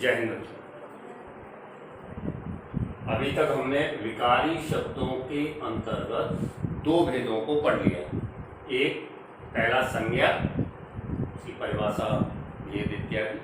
जय हिंद। अभी तक हमने विकारी शब्दों के अंतर्गत दो भेदों को पढ़ लिया। एक पहला संज्ञा, उसकी परिभाषा भेद इत्यादि।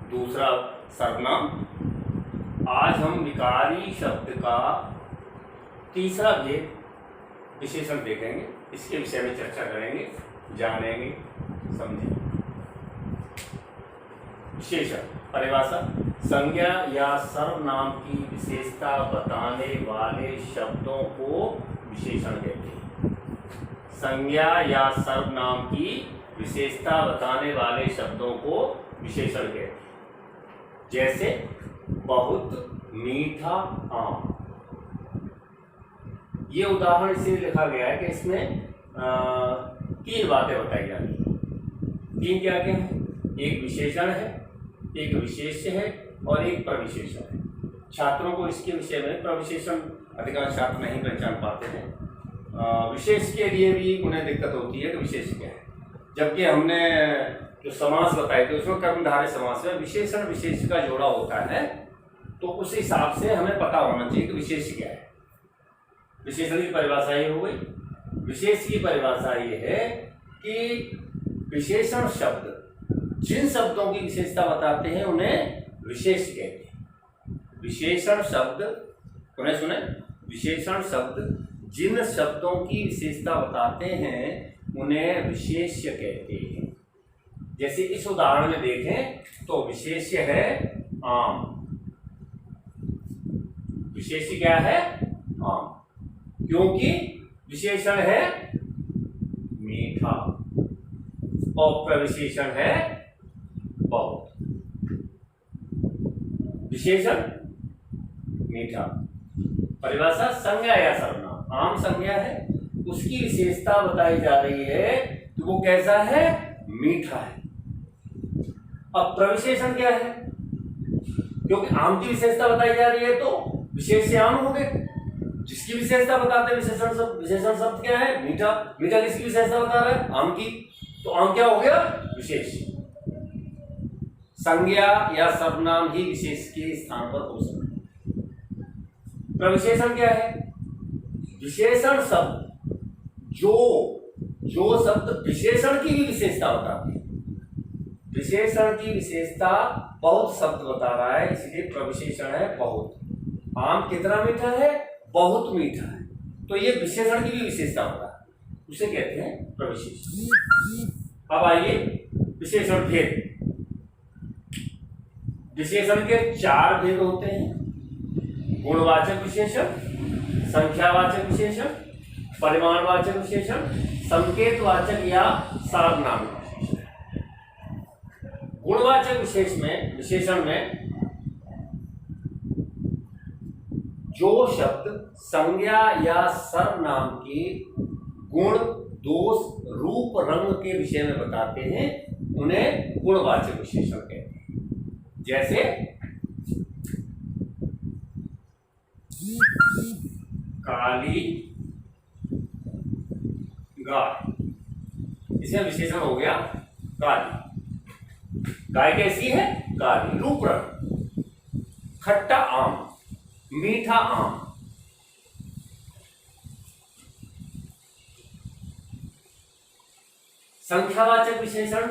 दूसरा सर्वनाम। आज हम विकारी शब्द का तीसरा भेद विशेषण देखेंगे। इसके विषय में चर्चा करेंगे, जानेंगे, समझेंगे। विशेषण परिभाषा: संज्ञा या सर्वनाम की विशेषता बताने वाले शब्दों को विशेषण कहते हैं। संज्ञा या सर्वनाम की विशेषता बताने वाले शब्दों को विशेषण कहते हैं। जैसे बहुत मीठा आम। ये उदाहरण इसलिए लिखा गया है कि इसमें तीन बातें बताई जा रही हैं। तीन क्या क्या है? एक विशेषण है, एक विशेष्य है और एक प्रविशेषण है। छात्रों को इसके विषय में प्रविशेषण अधिकांश छात्र नहीं पहचान पाते हैं। विशेष के लिए भी उन्हें दिक्कत होती है कि विशेष क्या है। जबकि हमने जो समास बताए थे उसमें कर्मधारय समास में विशेषण विशेष का जोड़ा होता है, तो उस हिसाब से हमें पता होना चाहिए कि विशेष क्या है। विशेषण की परिभाषा ये हो गई। विशेष की परिभाषा ये है कि विशेषण शब्द जिन शब्दों की विशेषता बताते हैं उन्हें विशेष कहते हैं। विशेषण शब्द, उन्हें सुने, विशेषण शब्द जिन शब्दों की विशेषता बताते हैं उन्हें विशेष्य कहते हैं। जैसे इस उदाहरण में देखें तो विशेष्य है आम। विशेष्य क्या है? आम। क्योंकि विशेषण है मीठा और प्रविशेषण है बहुत। विशेषण मीठा। परिभाषा: संज्ञा या सर्वनाम। आम संज्ञा है, उसकी विशेषता बताई जा रही है तो वो कैसा है? मीठा है। अब प्रविशेषण क्या है? क्योंकि आम की विशेषता बताई जा रही है तो विशेष्य आम हो गए। जिसकी विशेषता बताते हैं विशेषण शब्द क्या है? मीठा। मीठा किसकी विशेषता बता रहा है? आम की। तो आम क्या हो गया? विशेष। संज्ञा या सर्वनाम ही विशेष के स्थान पर हो सकता है। प्रविशेषण क्या है? विशेषण शब्द जो शब्द विशेषण की भी विशेषता बताते हैं। विशेषण की विशेषता बहुत शब्द बता रहा है, इसलिए प्रविशेषण है बहुत। आम कितना मीठा है? बहुत मीठा है। तो ये विशेषण की भी विशेषता होता है, उसे कहते हैं प्रविशेषण। अब आइए विशेषण भेद। विशेषण के चार भेद होते हैं: गुणवाचक विशेषण, संख्यावाचक विशेषण, परिमाणवाचक विशेषण, संकेतवाचक या सार्वनामिक विशेषण। गुणवाचक विशेषण में जो शब्द संज्ञा या सर्वनाम के गुण, दोष, रूप, रंग के विषय में बताते हैं उन्हें गुणवाचक विशेषण कहते हैं। जैसे काली गाय, इसमें विशेषण हो गया काली। गाय कैसी है? काली। रूप रंग: खट्टा आम, मीठा आम। संख्यावाचक विशेषण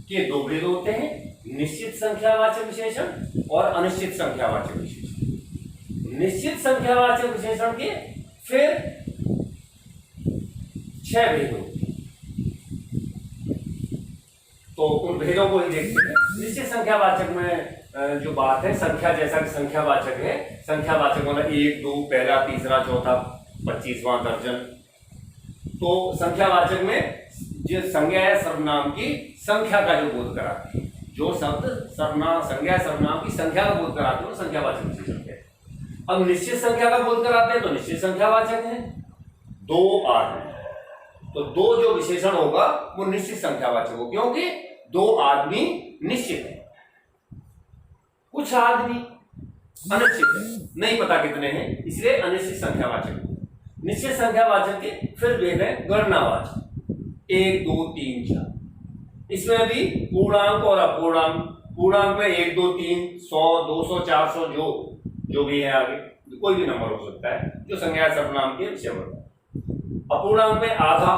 के दो भेद होते हैं: निश्चित संख्यावाचक विशेषण और अनिश्चित संख्यावाचक विशेषण। निश्चित संख्यावाचक विशेषण के फिर 6 भेद होते हैं, तो उन भेदों को ही देखते हैं। निश्चित संख्यावाचक में जो बात है, संख्या जैसा कि संख्यावाचक है, संख्यावाचक मतलब 1, 2, पहला, तीसरा, चौथा, 25वां दर्जन। तो संख्यावाचक में जो संज्ञा या सर्वनाम की संख्या का जो बोध कराते हैं, जो शब्द संज्ञा सर्वनाम की संख्या का बोध कराते हैं वो संख्यावाचक विशेषण है। अब निश्चित संख्या का बोध कराते हैं तो निश्चित संख्यावाचक है। 2 आदमी, तो 2 जो विशेषण होगा वो निश्चित संख्यावाचक हो, क्योंकि 2 आदमी निश्चित है। कुछ आदमी अनिश्चित है, नहीं पता कितने हैं, इसलिए अनिश्चित संख्यावाचक। निश्चित संख्यावाचक के फिर भेद है गणनावाचक: 1, 2, 3, 4। इसमें भी पूर्णांक और अपूर्णांक पूर्णांक में 1 2 3 100 200 400 जो भी है, आगे कोई भी नंबर हो सकता है जो संज्ञा सर्वनाम के विषय में होता है। अपूर्णांक में आधा,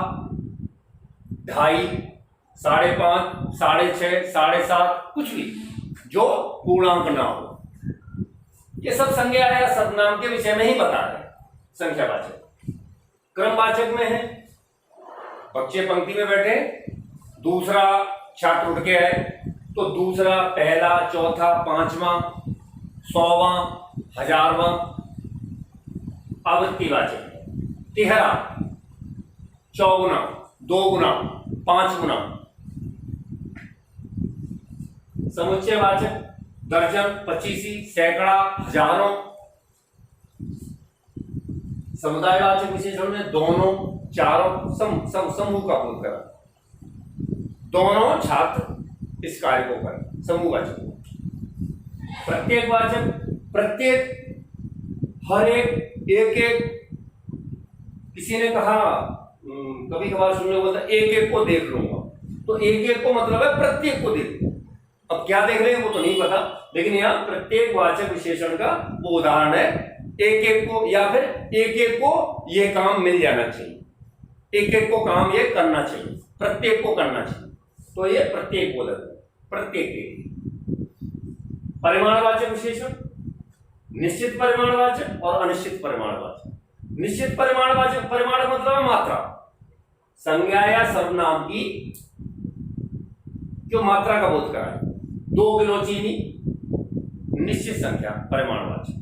2.5, 5.5, 6.5, 7.5, कुछ भी जो पूर्णांक ना हो, ये सब संज्ञा या सर्वनाम के विषय में ही बता रहे हैं। संख्यावाचक क्रमवाचक में है, बच्चे पंक्ति में बैठे, दूसरा छात्र उठ के आए तो दूसरा, पहला, चौथा, पांचवा, 100वां, 1000वां। आवृत्तिवाचक तिहरा, चौगुना, 2 गुना, 5 गुना। समुच्चयवाचक दर्जन, पचीसी, सैकड़ा, हजारों। समुदायवाचक विशेषण में दोनों, चारों, समूह का बोध करा, दोनों छात्र इस कार्य को करें, समूहवाचक। प्रत्येकवाचक प्रत्येक, हर एक, एक, किसी ने कहा कभी कभार सुनने को बोलता एक एक को देख लूंगा, तो एक एक को मतलब है प्रत्येक को देख लूंगा। अब क्या देख रहे हैं वो तो नहीं पता, लेकिन यहाँ प्रत्येक वाचक विशेषण का वो उदाहरण है। एक एक को या फिर एक एक को ये काम मिल जाना चाहिए, एक एक को काम ये करना चाहिए, प्रत्येक को करना चाहिए, तो ये प्रत्येक बोला प्रत्येक के। परिमाणवाचक विशेषण निश्चित परिमाणवाचक और अनिश्चित परिमाणवाचक। निश्चित परिमाणवाचक, परिमाण मतलब मात्रा, संज्ञा या सर्वनाम की जो मात्रा का बोध कराए। 2 किलो चीनी निश्चित संख्या परिमाणवाचक।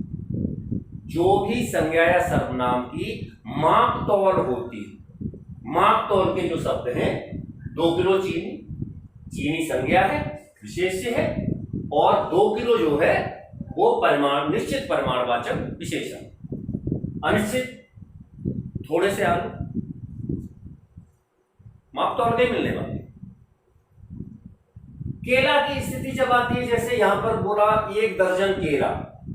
जो भी संज्ञा या सर्वनाम की माप तौल होती, माप तौल के जो शब्द हैं, 2 किलो चीनी, चीनी संज्ञा है, विशेष्य है, और 2 किलो जो है वो परिमाण, निश्चित परिमाणवाचक विशेषण। अनिश्चित थोड़े से आलू, माप तौल के मिलने वाले। केला की स्थिति जब आती है, जैसे यहां पर बोला 1 दर्जन केला,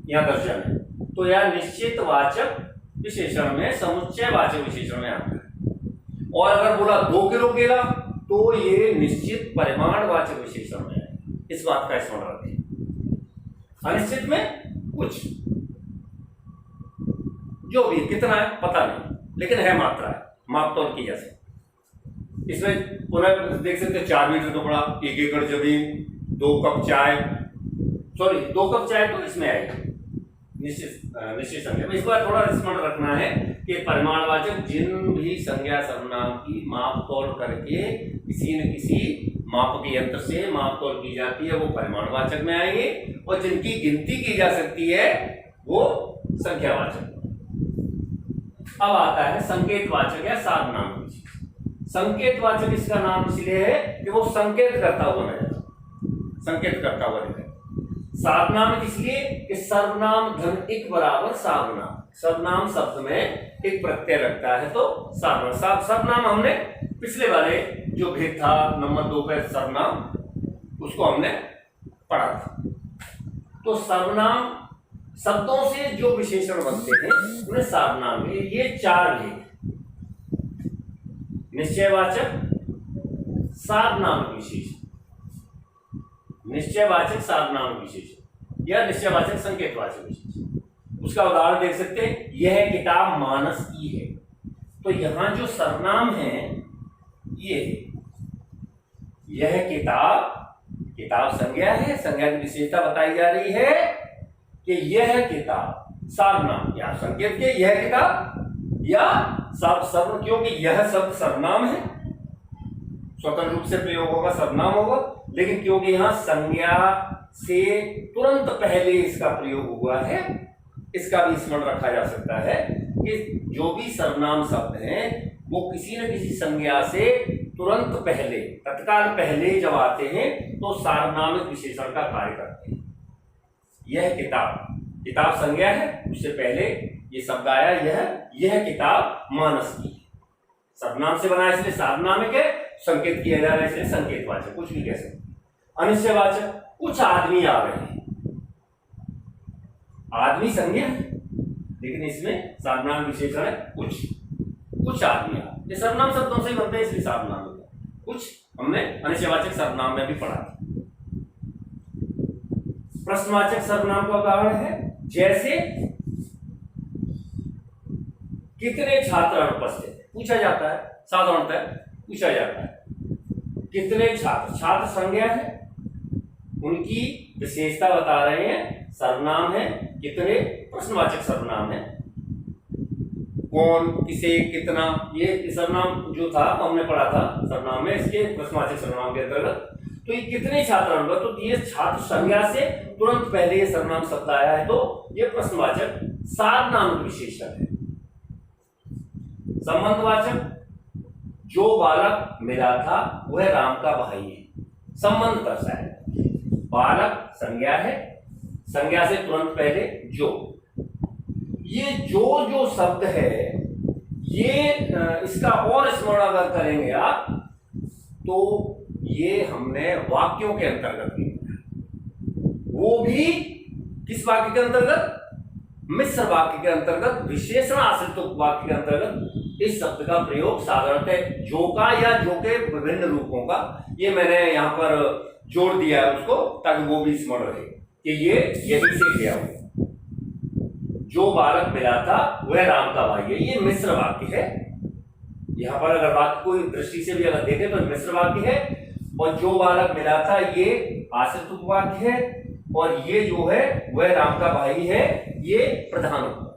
यहां दर्जन है, तो यह निश्चित वाचक विशेषण में समुच्चयवाचक विशेषण में आता है। और अगर बोला 2 किलो केला, तो ये निश्चित परिमाणवाचक विशेषण में है। इस बात का स्मरण रखें। अनिश्चित में कुछ, जो भी कितना है पता नहीं, लेकिन है मात्रा है, माप तौल की जा सकती। इसमें पुनः देख सकते हैं 4 मीटर कपड़ा, 1 एकड़ जमीन, 2 कप चाय, सॉरी 2 कप चाय तो इसमें आएगी निश्चित संज्ञा। इस बार थोड़ा स्मरण रखना है कि परिमाणवाचक जिन भी संज्ञा सर्वनाम की माप तौल करके किसी न किसी मापक यंत्र से माप तौल की जाती है, वो परिमाणवाचक में आएंगे, और जिनकी गिनती की जा सकती है वो संख्यावाचक। अब आता है संकेतवाचक या सार्वनाम। संकेतवाचक इसका नाम इसलिए है कि वो संकेत करता हुआ नजर, संकेत करता हुआ दिखे। सार्वनाम इसलिए कि सर्वनाम धन एक बराबर सार्वनाम, सर्वनाम शब्द में एक प्रत्यय लगता है तो सर्वनाम। सर्वनाम हमने पिछले वाले जो भेद था नंबर 2 पे सर्वनाम, उसको हमने पढ़ा था। तो सर्वनाम शब्दों से जो विशेषण बनते हैं उन्हें सर्वनाम। ये 4 भेद, निश्चयवाचक, सार्वनाम विशेषण, निश्चयवाचक सार्वनाम विशेषण या निश्चयवाचक संकेतवाचक विशेषण। उसका उदाहरण देख सकते हैं, यह किताब मानस की है। तो यहां जो सर्वनाम है ये, यह किताब, किताब संज्ञा है, संज्ञा की विशेषता बताई जा रही है कि यह किताब, सर्वनाम या संकेत के यह किताब या सर्व, क्योंकि यह शब्द सर्वनाम है, स्वतंत्र रूप से प्रयोग होगा, सर्वनाम होगा, लेकिन क्योंकि यहां संज्ञा से तुरंत पहले इसका प्रयोग हुआ है, इसका भी स्मरण रखा जा सकता है कि जो भी सर्वनाम शब्द हैं वो किसी न किसी संज्ञा से तुरंत पहले, तत्काल पहले जब आते हैं तो सार्वनामिक विशेषण का कार्य करते हैं। यह किताब, किताब संज्ञा है, उससे पहले ये शब्द आया यह किताब मानस की, सर्वनाम से बना इसलिए सार्वनामिक है, संकेत किया जा रहा है इसलिए संकेतवाचक, कुछ भी कह सकते। अनिश्चयवाचक, कुछ आदमी आ रहे हैं, आदमी संज्ञा लेकिन इसमें सर्वनाम विशेषण है कुछ आदमी आ, ये सर्वनाम शब्दों से बनते हैं इसलिए सर्वनाम होता है। कुछ हमने अनिश्चयवाचक सर्वनाम में भी पढ़ा था। प्रश्नवाचक सर्वनाम का उदाहरण है, जैसे कितने छात्र अनुपस्थित है, पूछा जाता है, साधारणतः पूछा जाता है कितने छात्र, छात्र संज्ञा है, उनकी विशेषता बता रहे हैं, सर्वनाम है, कितने प्रश्नवाचक सर्वनाम है, कौन, किसे, कितना, ये सर्वनाम जो था हमने पढ़ा था सर्वनाम में, इसके प्रश्नवाचक सर्वनाम के अंतर्गत। तो ये कितने छात्र अनुपस्थित, तो ये छात्र संज्ञा से तुरंत पहले ये सर्वनाम शब्द आया है, तो ये प्रश्नवाचक सार्वनाम विशेषण है। संबंधवाचक, जो बालक मिला था वह राम का भाई है, संबंध दर्शाएगा। बालक संज्ञा है, संज्ञा से तुरंत पहले जो, ये जो शब्द है ये इसका और स्मरण अगर करेंगे आप तो ये हमने वाक्यों के अंतर्गत लिया, वो भी किस वाक्य के अंतर्गत, मिश्र वाक्य के अंतर्गत, विशेषण आश्रित वाक्य के अंतर्गत इस शब्द का प्रयोग साधारणतः जो का या जो के विभिन्न रूपों का, ये मैंने यहाँ पर जोड़ दिया है उसको ताकि वो भी स्मरण रहे कि ये यही से लिया हो। जो बालक मिला था वह राम का भाई है, ये मिश्र वाक्य है। यहाँ पर अगर वाक्य कोई दृष्टि से भी अगर देखें तो मिश्र वाक्य है, और जो बालक मिला था ये आश्रित उपवाक्य है, और ये जो है वह राम का भाई है, ये प्रधान उपवाक्य।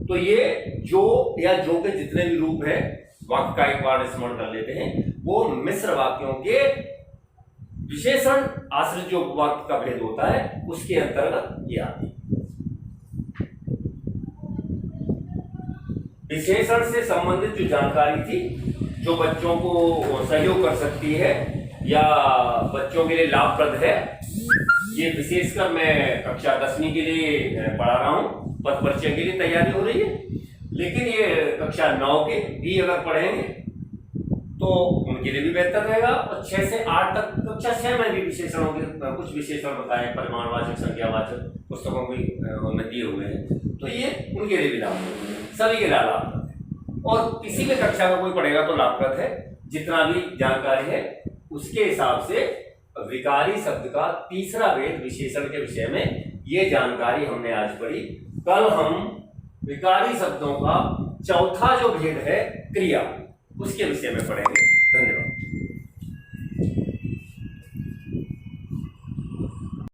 तो ये जो या जो के जितने भी रूप है वाक्य का एक बार स्मरण कर लेते हैं, वो मिश्र वाक्यों के विशेषण आश्रित जो वाक्य का भेद होता है उसके अंतर्गत ये आती है। विशेषण से संबंधित जो जानकारी थी, जो बच्चों को सहयोग कर सकती है या बच्चों के लिए लाभप्रद है, ये विशेषकर मैं कक्षा 10वीं के लिए पढ़ा रहा हूँ, पद परिचय के लिए तैयारी हो रही है, लेकिन ये कक्षा 9 के भी अगर पढ़ेंगे तो उनके लिए भी बेहतर रहेगा। और 6 से 8 तक, कक्षा 6 में भी विशेषणों के कुछ विशेषण बताए, परिमाणवाचक, संज्ञावाचक, पुस्तकों में दिए हुए हैं, तो ये उनके लिए भी लाभप्रद है, सभी के लिए लाभप्रद है। और किसी भी कक्षा का कोई पढ़ेगा तो लाभप्रद है, जितना भी जानकारी है उसके हिसाब से। विकारी शब्द का तीसरा भेद विशेषण के विषय में ये जानकारी हमने आज पढ़ी। कल हम विकारी शब्दों का चौथा जो भेद है क्रिया, उसके विषय में पढ़ेंगे।